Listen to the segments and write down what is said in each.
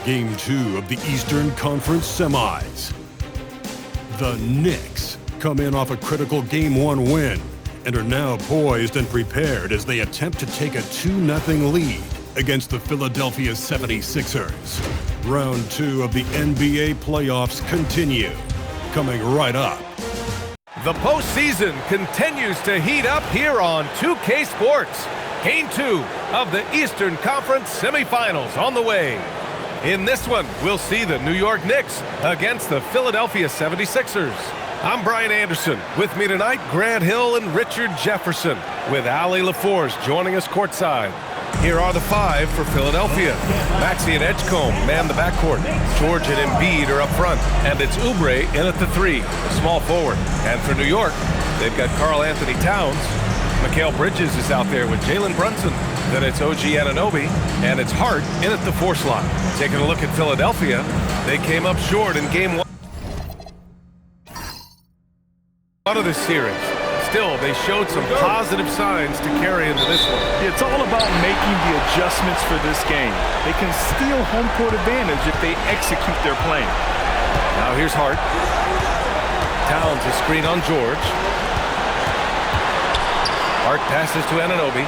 Game 2 of the Eastern Conference Semis. The Knicks come in off a critical Game 1 win and are now poised and prepared as they attempt to take a 2-0 lead against the Philadelphia 76ers. Round 2 of the NBA playoffs continue, coming right up. The postseason continues to heat up here on 2K Sports. Game 2 of the Eastern Conference semifinals on the way. In this one, we'll see the New York Knicks against the Philadelphia 76ers. I'm Brian Anderson. With me tonight, Grant Hill and Richard Jefferson, with Allie LaForce joining us courtside. Here are the five for Philadelphia. Maxey and Edgecombe man the backcourt. George and Embiid are up front, and it's Oubre in at the three, small forward. And for New York, they've got Karl Anthony Towns. Mikal Bridges is out there with Jalen Brunson. Then it's OG Anunoby, and it's Hart in at the 4 slot. Taking a look at Philadelphia, they came up short in Game 1 of this series. Still, they showed some positive signs to carry into this one. It's all about making the adjustments for this game. They can steal home court advantage if they execute their plan. Now here's Hart. Towns is screen on George. Hart passes to Anunoby.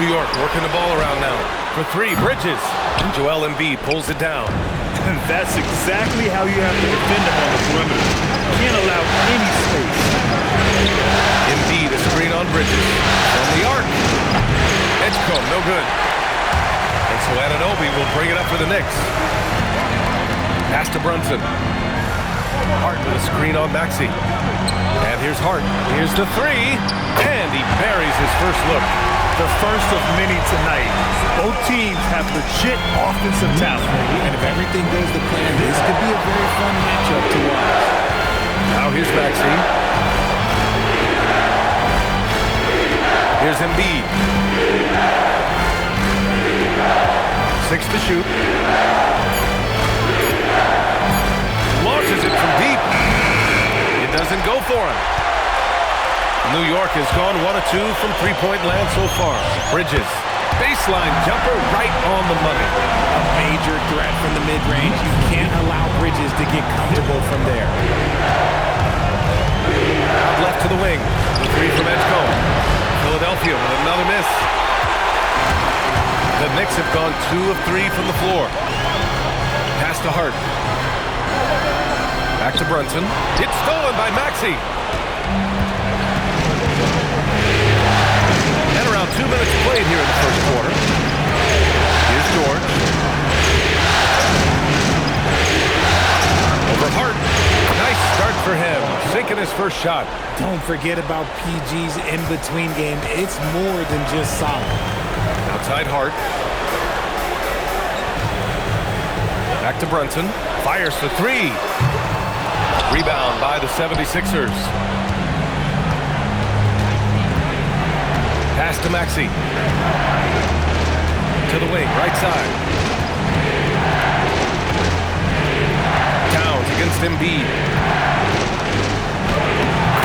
New York working the ball around now. For three, Bridges. And Joel Embiid pulls it down. And that's exactly how you have to defend them on the perimeter. Can't allow any space. Embiid a screen on Bridges. From the arc. Edgecombe, no good. And so Anunoby will bring it up for the Knicks. Pass to Brunson. Hart with a screen on Maxey. And here's Hart. Here's the three. And he buries his first look. The first of many tonight. Both teams have legit offensive talent. And if everything goes to plan, this could be a very fun matchup to watch. Now here's Maxey. Here's Embiid. 6 to shoot. Launches it from deep. It doesn't go for him. New York has gone 1 of 2 from three-point land so far. Bridges. Baseline jumper right on the money. A major threat from the mid-range. You can't allow Bridges to get comfortable from there. Out left to the wing. The three from Edgecombe. Philadelphia with another miss. The Knicks have gone 2 of 3 from the floor. Pass to Hart. Back to Brunson. It's stolen by Maxey. And around 2 minutes played here in the first quarter. Here's George. Over Hart. Nice start for him. Sinking his first shot. Don't forget about PG's in-between game. It's more than just solid. Outside Hart. Back to Brunson. Fires for three. Rebound by the 76ers. Pass to Maxey. To the wing, right side. Towns against Embiid.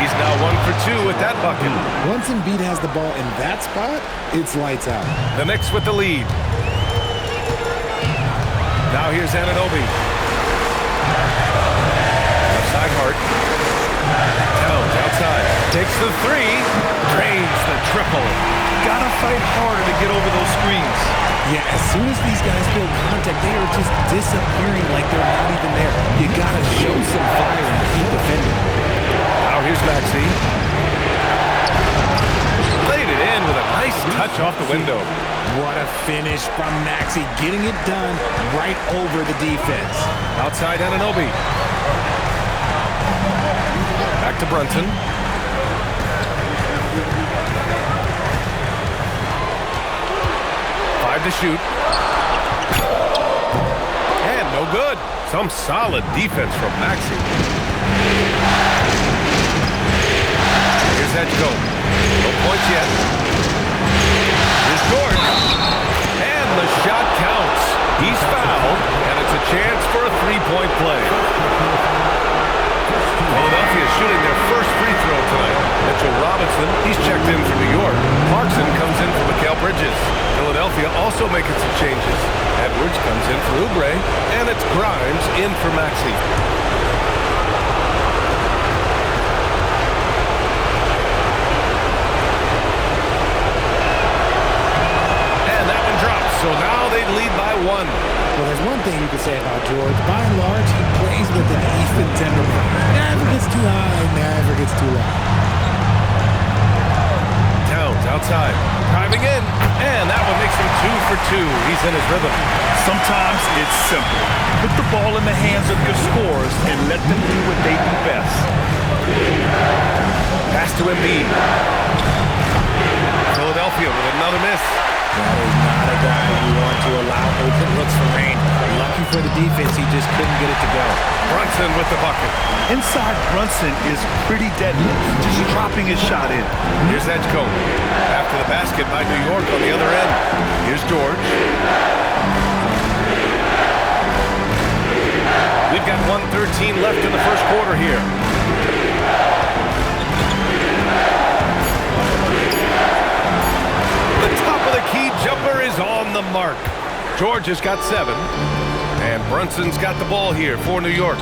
He's now 1 for 2 at that bucket. Once Embiid has the ball in that spot, it's lights out. The Knicks with the lead. Now here's Anunoby. Outside Hart. Towns outside. Takes the three. Drains the triple. Gotta fight harder to get over those screens. Yeah, as soon as these guys feel contact, they are just disappearing like they're not even there. You gotta show some fire and keep defending. Now here's Maxey. Played it in with a nice touch off the window. What a finish from Maxey, getting it done right over the defense. Outside Anunoby. Back to Brunson. To shoot. And no good. Some solid defense from Maxey. Here's Edgecombe. No points yet. Here's George. And the shot counts. He's fouled, and it's a chance for a three-point play. Philadelphia shooting their first free throw tonight. Mitchell Robinson, he's checked in for New York. Clarkson comes in for Mikal Bridges. Philadelphia Philadelphia also making some changes. Edwards comes in for Oubre, and it's Grimes in for Maxey. And that one drops, so now they lead by 1. Well, there's one thing you could say about George. By and large, he plays with an even temperament. Never gets too high, never gets too low. Towns outside, driving in, and that one makes him 2 for 2. He's in his rhythm. Sometimes it's simple. Put the ball in the hands of your scorers and let them do what they do best. Pass to Embiid. Philadelphia with another miss. That is not a guy you want to allow open looks for rain. Lucky for the defense, he just couldn't get it to go. Brunson with the bucket. Inside Brunson is pretty deadly, just dropping his shot in. Here's Edgecombe. After the basket by New York on the other end. Here's George. We've got 1:13 left in the first quarter here. The top of the key jumper is on the mark. George has got 7. And Brunson's got the ball here for New York.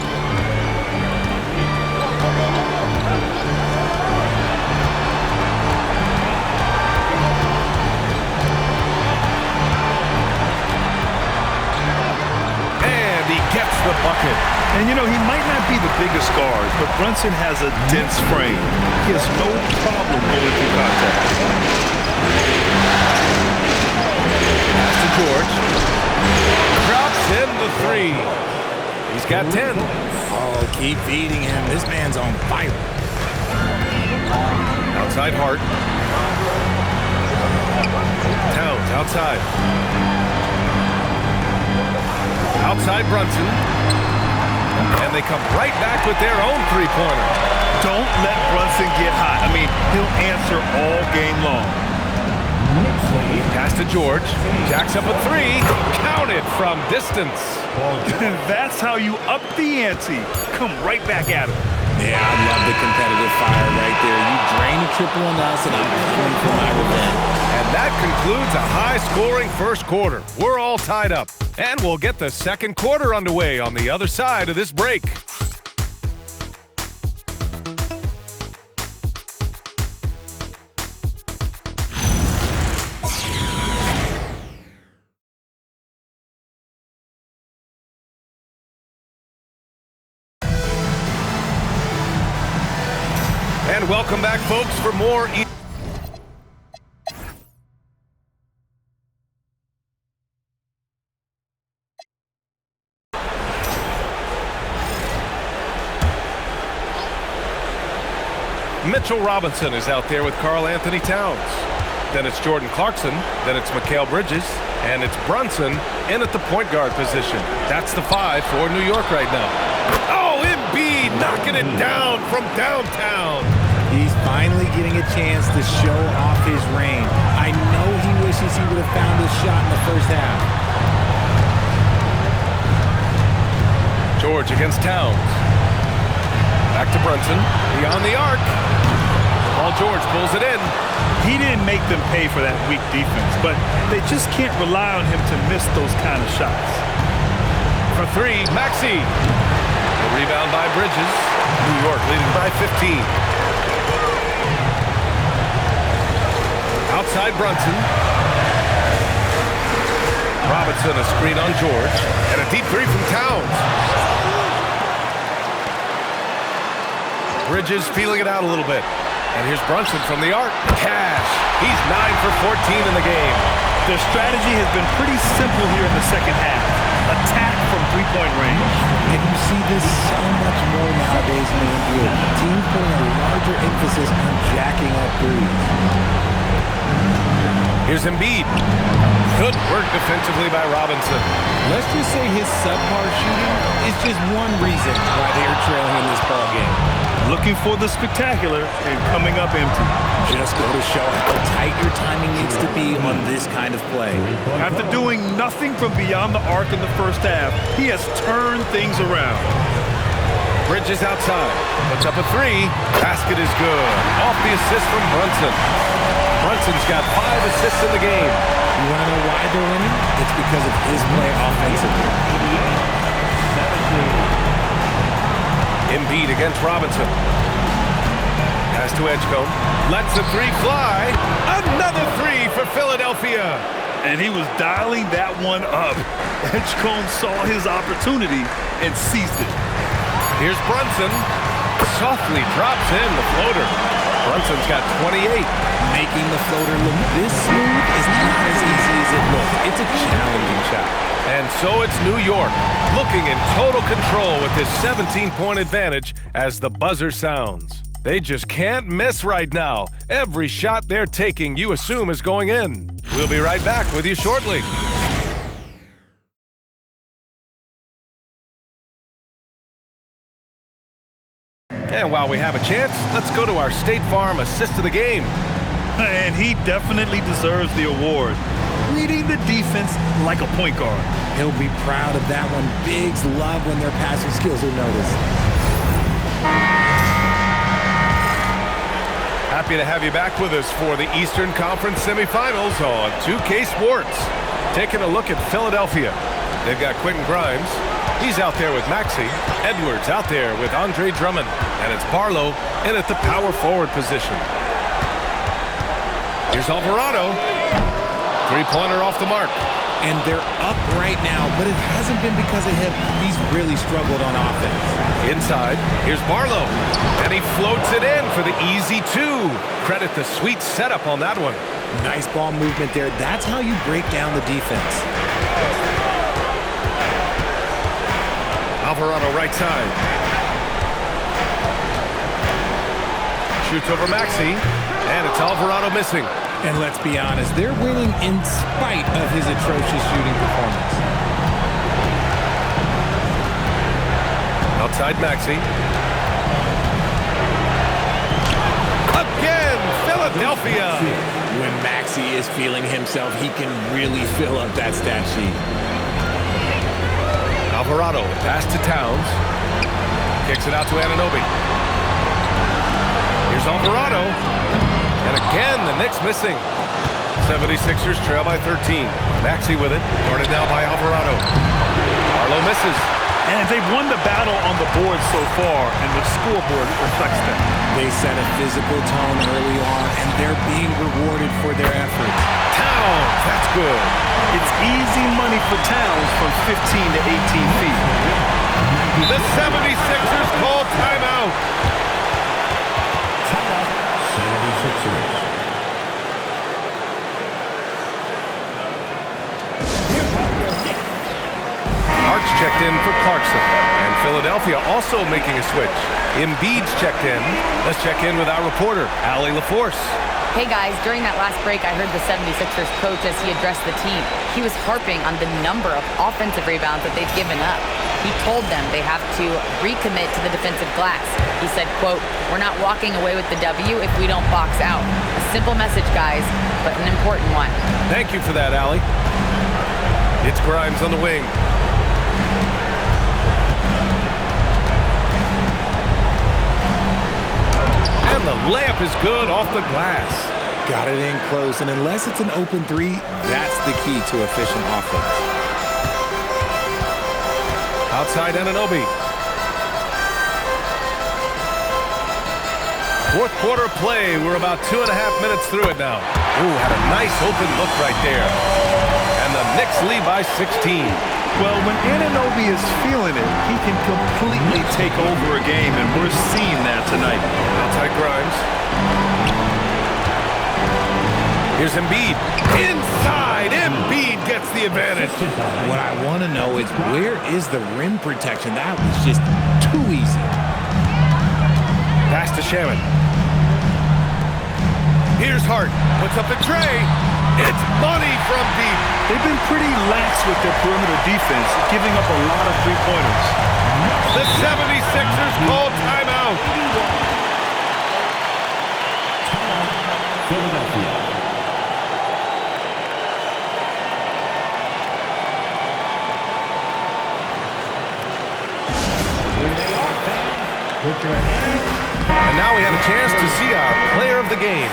And he gets the bucket. And, you know, he might not be the biggest guard, but Brunson has a dense frame. He has no problem going through contact. Pass to George. Drops in the 3. He's got 10. Oh, keep feeding him. This man's on fire. Outside Hart. Towns outside. Outside Brunson. And they come right back with their own three-pointer. Don't let Brunson get hot. I mean, he'll answer all game long. Pass to George. Jacks up a 3. Counted from distance. That's how you up the ante. Come right back at him. Yeah, I love the competitive fire right there. You drain a triple on us, and I'm coming for my revenge. And that concludes a high-scoring first quarter. We're all tied up. And we'll get the second quarter underway on the other side of this break. And welcome back, folks, for more. Mitchell Robinson is out there with Karl Anthony Towns. Then it's Jordan Clarkson. Then it's Mikal Bridges. And it's Brunson in at the point guard position. That's the 5 for New York right now. Oh, Embiid knocking it down from downtown. He's finally getting a chance to show off his range. I know he wishes he would have found his shot in the first half. George against Towns. Back to Brunson. Beyond the arc. Paul George pulls it in. He didn't make them pay for that weak defense, but they just can't rely on him to miss those kind of shots. For 3, Maxey. The rebound by Bridges. New York leading by 15. Outside Brunson. Robinson, a screen on George. And a deep 3 from Towns. Bridges feeling it out a little bit. And here's Brunson from the arc. Cash. He's 9 for 14 in the game. Their strategy has been pretty simple here in the second half. Attack from three-point range. And you see this so much more nowadays in the NBA. Teams putting a larger emphasis on jacking up threes. Here's Embiid. Good work defensively by Robinson. Let's just say his subpar shooting is just one reason why they're trailing in this ball game. Looking for the spectacular and coming up empty. Just go to show how tight your timing needs to be on this kind of play. After doing nothing from beyond the arc in the first half, he has turned things around. Bridges outside. Puts up a 3. Basket is good. Off the assist from Brunson. Brunson's got 5 assists in the game. You want to know why they're winning? It's because of his play offensively. Embiid against Robinson. Pass to Edgecombe. Lets the three fly. Another three for Philadelphia. And he was dialing that one up. Edgecombe saw his opportunity and seized it. Here's Brunson. Softly drops in the floater. Brunson's got 28. Making the floater look this smooth is not as easy as it looks. It's a challenging shot. And so it's New York, looking in total control with this 17-point advantage as the buzzer sounds. They just can't miss right now. Every shot they're taking, you assume, is going in. We'll be right back with you shortly. And while we have a chance, let's go to our State Farm assist of the game. And he definitely deserves the award. Reading the defense like a point guard. He'll be proud of that one. Bigs love when their passing skills are noticed. Happy to have you back with us for the Eastern Conference semifinals on 2K Sports. Taking a look at Philadelphia. They've got Quentin Grimes. He's out there with Maxey. Edwards out there with Andre Drummond. And it's Barlow in at the power forward position. Here's Alvarado. Three-pointer off the mark. And they're up right now, but it hasn't been because of him. He's really struggled on offense. Inside, here's Barlow. And he floats it in for the easy two. Credit the sweet setup on that one. Nice ball movement there. That's how you break down the defense. Alvarado right side. Shoots over Maxey. And it's Alvarado missing. And let's be honest, they're winning in spite of his atrocious shooting performance. Outside Maxey. Again, Philadelphia. When Maxey is feeling himself, he can really fill up that stat sheet. Alvarado, pass to Towns. Kicks it out to Anunoby. Here's Alvarado. And again, the Knicks missing. 76ers trail by 13. Maxey with it. Guarded now by Alvarado. Barlow misses. And they've won the battle on the board so far, and the scoreboard reflects that. They set a physical tone early on, and they're being rewarded for their efforts. Towns, that's good. It's easy money for Towns from 15 to 18 feet. The 76ers call timeout. Hart's checked in for Clarkson. And Philadelphia also making a switch. Embiid's checked in. Let's check in with our reporter, Allie LaForce. Hey guys, during that last break, I heard the 76ers coach as he addressed the team. He was harping on the number of offensive rebounds that they've given up. He told them they have to recommit to the defensive glass. He said, quote, "We're not walking away with the W if we don't box out." A simple message, guys, but an important one. Thank you for that, Allie. It's Grimes on the wing. And the layup is good off the glass. Got it in close, and unless it's an open three, that's the key to efficient offense. Outside Anunoby. Fourth quarter play. We're about 2.5 minutes through it now. Ooh, had a nice open look right there. And the Knicks lead by 16. Well, when Anunoby is feeling it, he can completely take over a game, and we're seeing that tonight. Outside Grimes. Here's Embiid. Inside, Embiid gets the advantage. What I want to know is, where is the rim protection? That was just too easy. Pass to Shaman. Here's Hart. Puts up the tray. It's money from deep. They've been pretty lax with their perimeter defense, giving up a lot of three-pointers. The 76ers call timeout. Philadelphia. And now we have a chance to see our player of the game.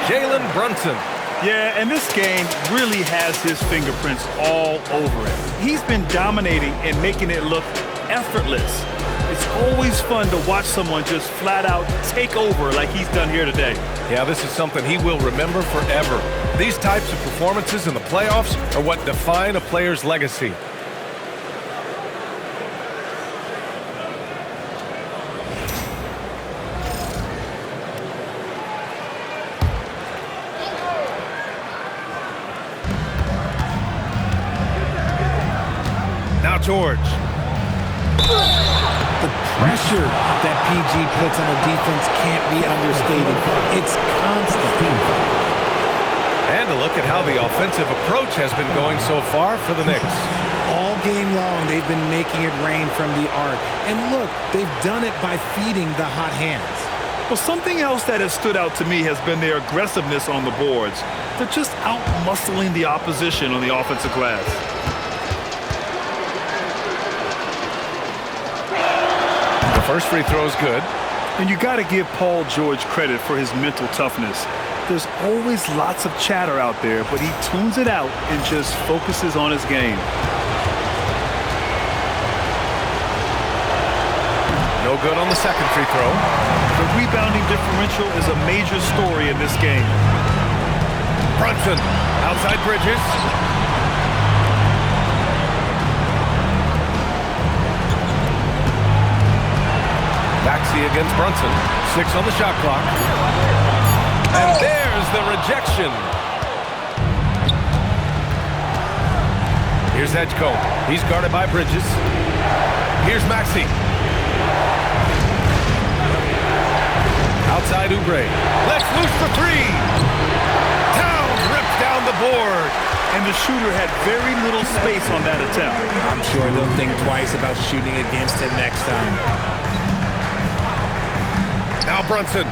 Jalen Brunson. Yeah, and this game really has his fingerprints all over it. He's been dominating and making it look effortless. It's always fun to watch someone just flat out take over like he's done here today. Yeah, this is something he will remember forever. These types of performances in the playoffs are what define a player's legacy. Now George. The pressure that PG puts on the defense can't be understated. It's constant. And a look at how the offensive approach has been going so far for the Knicks. All game long, they've been making it rain from the arc. And look, they've done it by feeding the hot hands. Well, something else that has stood out to me has been their aggressiveness on the boards. They're just out-muscling the opposition on the offensive glass. First free throw is good. And you got to give Paul George credit for his mental toughness. There's always lots of chatter out there, but he tunes it out and just focuses on his game. No good on the second free throw. The rebounding differential is a major story in this game. Brunson, outside Bridges. Maxey against Brunson. 6 on the shot clock. And there's the rejection. Here's Edgecombe. He's guarded by Bridges. Here's Maxey. Outside Oubre. Let's loose for 3. Towns rips down the board. And the shooter had very little space on that attempt. I'm sure they'll think twice about shooting against him next time. Now Brunson.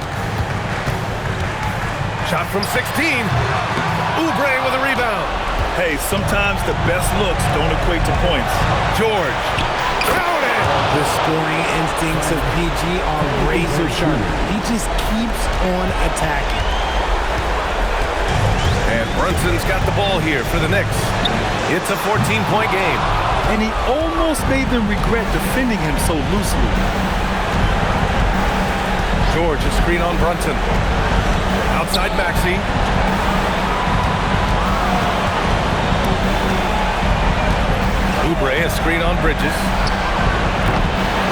Shot from 16. Oubre with a rebound. Hey, sometimes the best looks don't equate to points. George. Counted. The scoring instincts of PG are razor sharp. He just keeps on attacking. And Brunson's got the ball here for the Knicks. It's a 14-point game. And he almost made them regret defending him so loosely. George, a screen on Brunson. Outside Maxey. Oubre, a screen on Bridges.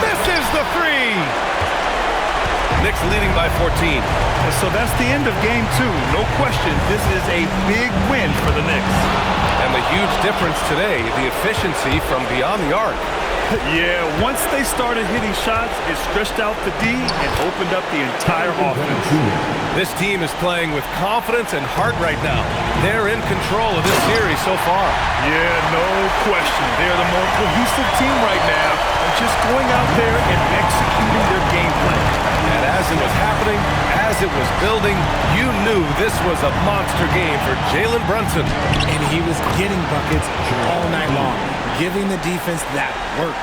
Misses the 3! Knicks leading by 14. And so that's the end of game 2. No question, this is a big win for the Knicks. And the huge difference today, the efficiency from beyond the arc. Yeah, once they started hitting shots, it stretched out the D and opened up the entire offense. This team is playing with confidence and heart right now. They're in control of this series so far. Yeah, no question. They're the more cohesive team right now. They're just going out there and executing their game plan. And as it was happening, as it was building, you knew this was a monster game for Jalen Brunson. And he was getting buckets all night long, giving the defense that work.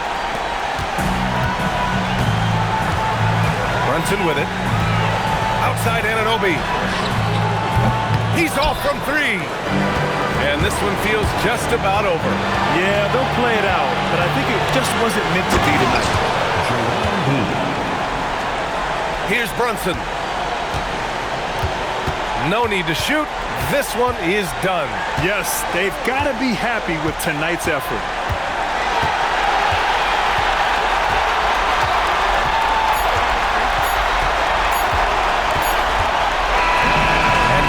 Brunson with it. Outside Anunoby. He's off from 3. And this one feels just about over. Yeah, they'll play it out, but I think it just wasn't meant to be tonight. Here's Brunson. No need to shoot. This one is done. Yes, they've got to be happy with tonight's effort.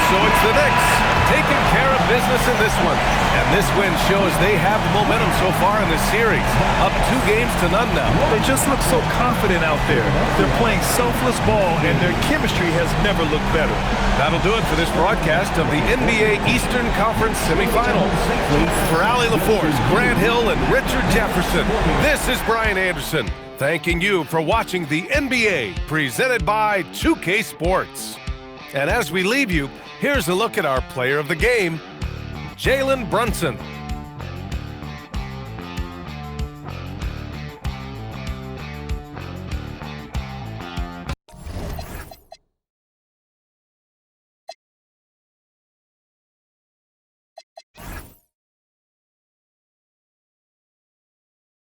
So it's the Knicks taking care of business in this one. And this win shows they have the momentum so far in this series. Up 2 games to none now. They just look so confident out there. They're playing selfless ball, and their chemistry has never looked better. That'll do it for this broadcast of the NBA Eastern Conference semifinals. For Allie LaForce, Grant Hill, and Richard Jefferson, this is Brian Anderson, thanking you for watching the NBA, presented by 2K Sports. And as we leave you, here's a look at our player of the game, Jalen Brunson.